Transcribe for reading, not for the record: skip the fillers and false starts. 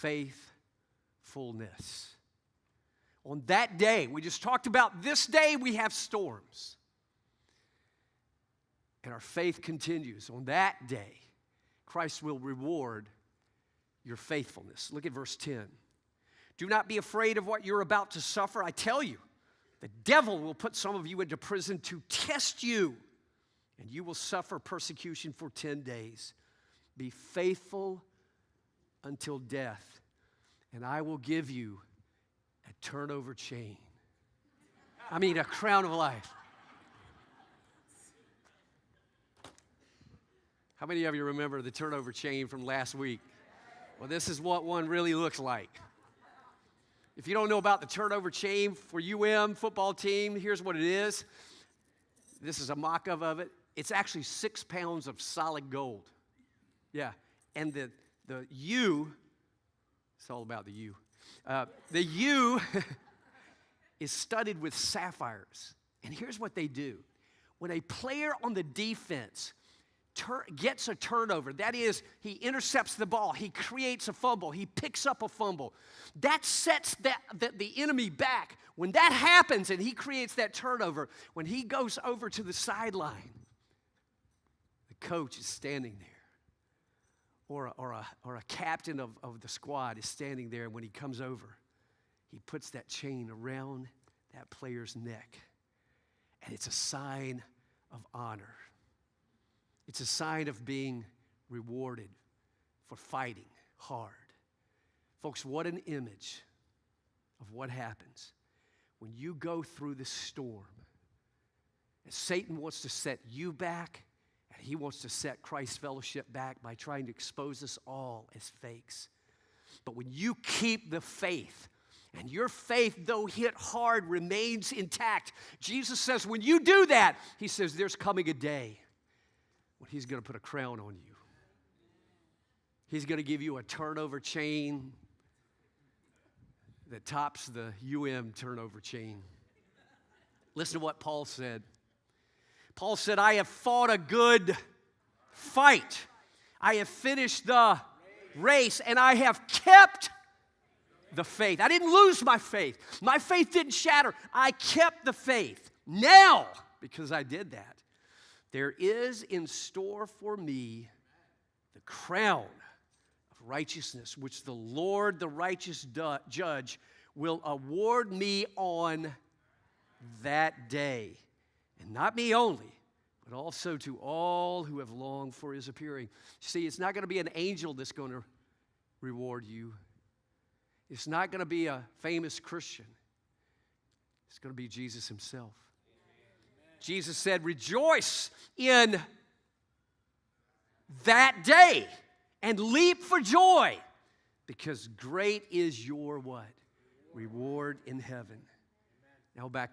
faithfulness. On that day, we just talked about this day we have storms. And our faith continues. On that day, Christ will reward your faithfulness. Look at verse 10. Do not be afraid of what you're about to suffer. I tell you, the devil will put some of you into prison to test you, and you will suffer persecution for 10 days. Be faithful until death, and I will give you a turnover chain. A crown of life. How many of you remember the turnover chain from last week? Well, this is what one really looks like. If you don't know about the turnover chain for UM football team, here's what it is. This is a mock-up of it. It's actually 6 pounds of solid gold. Yeah, and the U, it's all about the U. The U is studded with sapphires. And here's what they do. When a player on the defense gets a turnover, that is, he intercepts the ball, he creates a fumble, he picks up a fumble, that sets the enemy back. When that happens and he creates that turnover, when he goes over to the sideline, the coach is standing there, or a captain of the squad is standing there, and when he comes over, he puts that chain around that player's neck, and it's a sign of honor. It's a sign of being rewarded for fighting hard. Folks, what an image of what happens when you go through the storm. And Satan wants to set you back, and he wants to set Christ's fellowship back by trying to expose us all as fakes. But when you keep the faith, and your faith, though hit hard, remains intact, Jesus says when you do that, he says there's coming a day when he's going to put a crown on you. He's going to give you a turnover chain that tops the turnover chain. Listen to what Paul said. Paul said, I have fought a good fight. I have finished the race, and I have kept the faith. I didn't lose my faith. My faith didn't shatter. I kept the faith. Now, because I did that, there is in store for me the crown of righteousness, which the Lord, the righteous judge, will award me on that day. And not me only, but also to all who have longed for his appearing. See, it's not going to be an angel that's going to reward you. It's not going to be a famous Christian. It's going to be Jesus himself. Jesus said, rejoice in that day and leap for joy, because great is your what? Reward in heaven. Now back